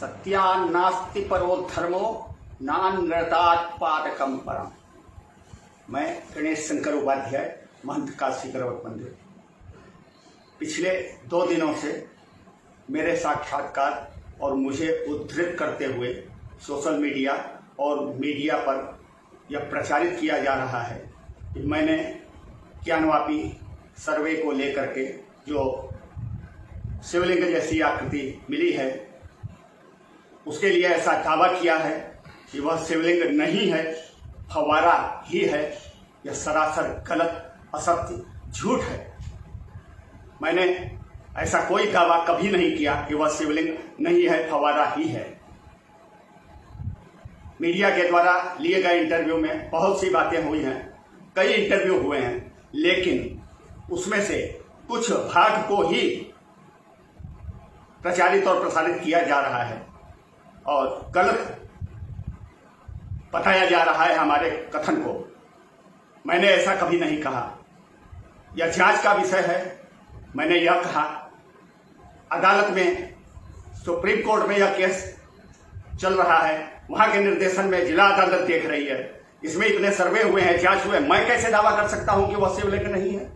सत्यान्नास्ति परो धर्मो नानृतात् पादकम परम। मैं गणेश शंकर उपाध्याय, महंत काशी गर्वक मंदिर। पिछले 2 दिनों से मेरे साक्षात्कार और मुझे उद्धृत करते हुए सोशल मीडिया और मीडिया पर यह प्रचारित किया जा रहा है कि मैंने ज्ञानवापी सर्वे को लेकर के जो शिवलिंग जैसी आकृति मिली है उसके लिए ऐसा दावा किया है कि वह शिवलिंग नहीं है, फव्वारा ही है। यह सरासर गलत, असत्य, झूठ है। मैंने ऐसा कोई दावा कभी नहीं किया कि वह शिवलिंग नहीं है, फव्वारा ही है। मीडिया के द्वारा लिए गए इंटरव्यू में बहुत सी बातें हुई हैं, कई इंटरव्यू हुए हैं, लेकिन उसमें से कुछ भाग को ही प्रचारित और प्रसारित किया जा रहा है और गलत बताया जा रहा है हमारे कथन को। मैंने ऐसा कभी नहीं कहा। यह जांच का विषय है। मैंने यह कहा, अदालत में, सुप्रीम कोर्ट में यह केस चल रहा है, वहां के निर्देशन में जिला अदालत देख रही है, इसमें इतने सर्वे हुए हैं, जांच हुए, मैं कैसे दावा कर सकता हूं कि वह शिवलिंग नहीं है?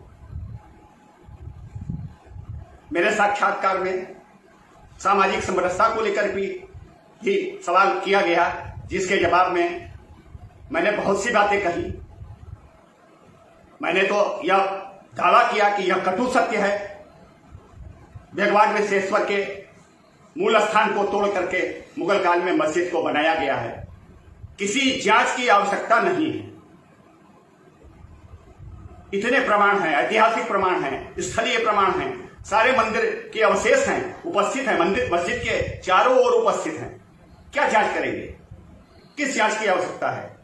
मेरे साक्षात्कार में सामाजिक समरसता को लेकर भी सवाल किया गया, जिसके जवाब में मैंने बहुत सी बातें कही। मैंने तो यह दावा किया कि यह कटु सत्य है। भगवान विश्वेश्वर के मूल स्थान को तोड़ करके मुगल काल में मस्जिद को बनाया गया है। किसी जांच की आवश्यकता नहीं है। इतने प्रमाण हैं, ऐतिहासिक प्रमाण हैं, स्थलीय प्रमाण हैं, सारे मंदिर के अवशेष हैं, उपस्थित हैं, मंदिर मस्जिद के चारों ओर उपस्थित हैं। क्या जांच करेंगे? किस जांच की आवश्यकता है?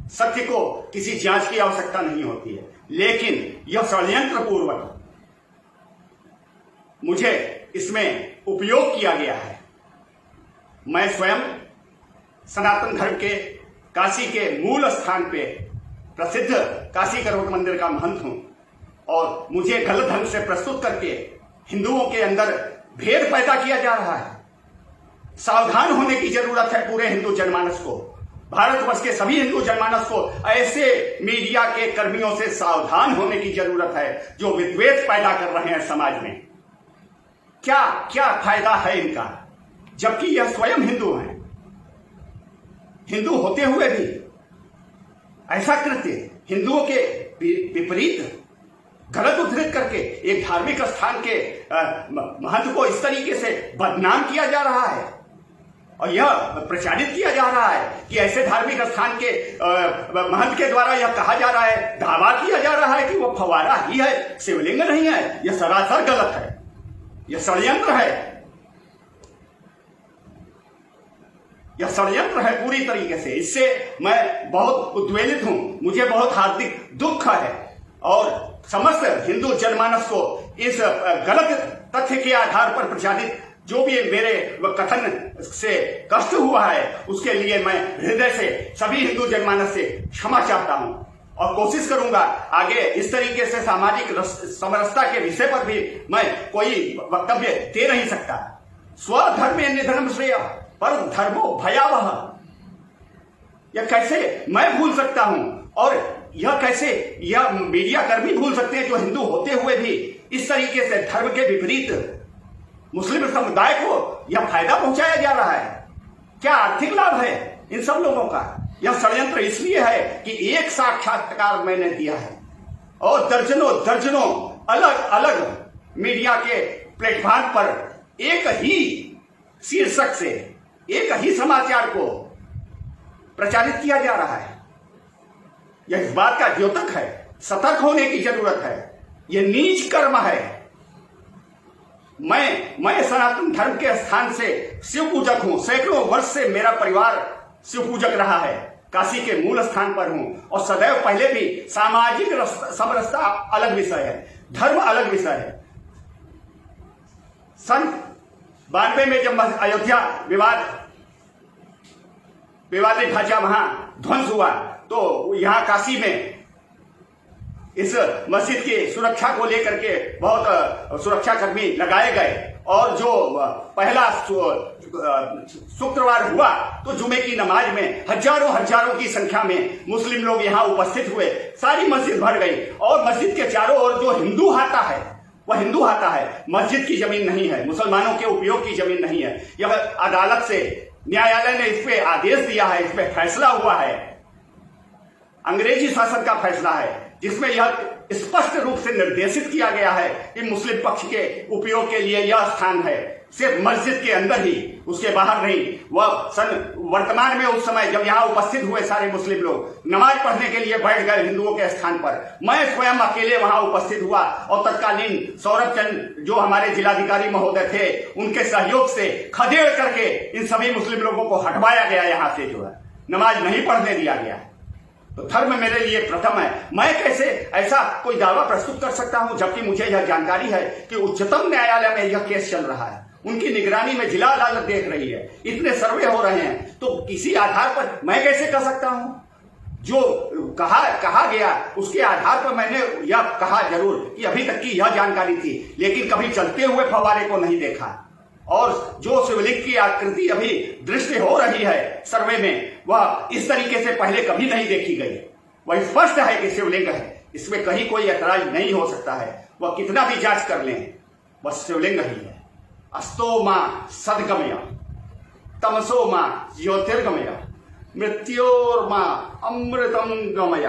सत्य को किसी जांच की आवश्यकता नहीं होती है, लेकिन यह षड्यंत्र पूर्वक मुझे इसमें उपयोग किया गया है। मैं स्वयं सनातन धर्म के काशी के मूल स्थान पे प्रसिद्ध काशी गर्वक मंदिर का महंत हूं और मुझे गलत ढंग से प्रस्तुत करके हिंदुओं के अंदर भेद पैदा किया जा रहा है। सावधान होने की जरूरत है पूरे हिंदू जनमानस को, भारतवर्ष के सभी हिंदू जनमानस को ऐसे मीडिया के कर्मियों से सावधान होने की जरूरत है जो विद्वेष पैदा कर रहे हैं समाज में। क्या क्या फायदा है इनका, जबकि यह स्वयं हिंदू हैं। हिंदू होते हुए भी ऐसा कृत्य हिंदुओं के विपरीत गलत उद्धृत करके एक धार्मिक स्थान के महंत को इस तरीके से बदनाम किया जा रहा है और यह प्रचारित किया जा रहा है कि ऐसे धार्मिक स्थान के महंत के द्वारा यह कहा जा रहा है, दावा किया जा रहा है कि वह फव्वारा ही है, शिवलिंग नहीं है। यह सरासर गलत है, यह षड्यंत्र है, यह षड्यंत्र है पूरी तरीके से। इससे मैं बहुत उद्वेलित हूं, मुझे बहुत हार्दिक दुख है और समस्त हिंदू जनमानस को इस गलत तथ्य के आधार पर प्रचारित जो भी मेरे कथन से कष्ट हुआ है उसके लिए मैं हृदय से सभी हिंदू जनमानस से क्षमा चाहता हूं और कोशिश करूंगा आगे इस तरीके से सामाजिक समरसता के विषय पर भी मैं कोई वक्तव्य दे नहीं सकता। स्वधर्मे निधनम श्रेय पर धर्मो भयावह, यह कैसे मैं भूल सकता हूं और यह कैसे यह मीडिया कर्मी भूल सकते हैं जो हिंदू होते हुए भी इस तरीके से धर्म के विपरीत मुस्लिम समुदाय को यह फायदा पहुंचाया जा रहा है? क्या आर्थिक लाभ है इन सब लोगों का? यह षड्यंत्र इसलिए है कि एक साक्षात्कार मैंने दिया है और दर्जनों दर्जनों अलग अलग मीडिया के प्लेटफॉर्म पर एक ही शीर्षक से एक ही समाचार को प्रचारित किया जा रहा है। यह इस बात का द्योतक है, सतर्क होने की जरूरत है। यह नीच कर्म है। मैं सनातन धर्म के स्थान से शिव पूजक हूं। सैकड़ों वर्ष से मेरा परिवार शिव पूजक रहा है। काशी के मूल स्थान पर हूं और सदैव पहले भी सामाजिक समरसता अलग विषय है, धर्म अलग विषय है। सन 92 में जब अयोध्या विवादित ढांचा वहां ध्वंस हुआ तो यहां काशी में इस मस्जिद की सुरक्षा को लेकर के बहुत सुरक्षा कर्मी लगाए गए और जो पहला शुक्रवार हुआ तो जुमे की नमाज में हजारों की संख्या में मुस्लिम लोग यहाँ उपस्थित हुए। सारी मस्जिद भर गई और मस्जिद के चारों ओर जो हिंदू हाता है वह हिंदू हाता है, मस्जिद की जमीन नहीं है, मुसलमानों के उपयोग की जमीन नहीं है। यह अदालत से न्यायालय ने इस पे आदेश दिया है, इस पे फैसला हुआ है, अंग्रेजी शासन का फैसला है जिसमें यह स्पष्ट रूप से निर्देशित किया गया है कि मुस्लिम पक्ष के उपयोग के लिए यह स्थान है, सिर्फ मस्जिद के अंदर ही, उसके बाहर नहीं। वह वर्तमान में उस समय जब यहाँ उपस्थित हुए सारे मुस्लिम लोग नमाज पढ़ने के लिए बैठ गए हिंदुओं के स्थान पर, मैं स्वयं अकेले वहां उपस्थित हुआ और तत्कालीन सौरभ चंद जो हमारे जिलाधिकारी महोदय थे उनके सहयोग से खदेड़ करके इन सभी मुस्लिम लोगों को हटवाया गया, यहाँ से जो है नमाज नहीं पढ़ने दिया गया। तो धर्म मेरे लिए प्रथम है। मैं कैसे ऐसा कोई दावा प्रस्तुत कर सकता हूं जबकि मुझे यह जानकारी है कि उच्चतम न्यायालय में यह केस चल रहा है, उनकी निगरानी में जिला अदालत देख रही है, इतने सर्वे हो रहे हैं, तो किसी आधार पर मैं कैसे कह सकता हूं? जो कहा गया उसके आधार पर मैंने यह कहा जरूर कि अभी तक की यह जानकारी थी, लेकिन कभी चलते हुए फव्वारे को नहीं देखा। और जो शिवलिंग की आकृति अभी दृष्टि हो रही है सर्वे में, वह इस तरीके से पहले कभी नहीं देखी गई। वह स्पष्ट है कि शिवलिंग है, इसमें कहीं कोई ऐतराज नहीं हो सकता है। वह कितना भी जांच कर लें, वह शिवलिंग ही है। अस्तो मां सदगमय, तमसो मां ज्योतिर्गमय, मृत्योर्मा अमृतम गमय।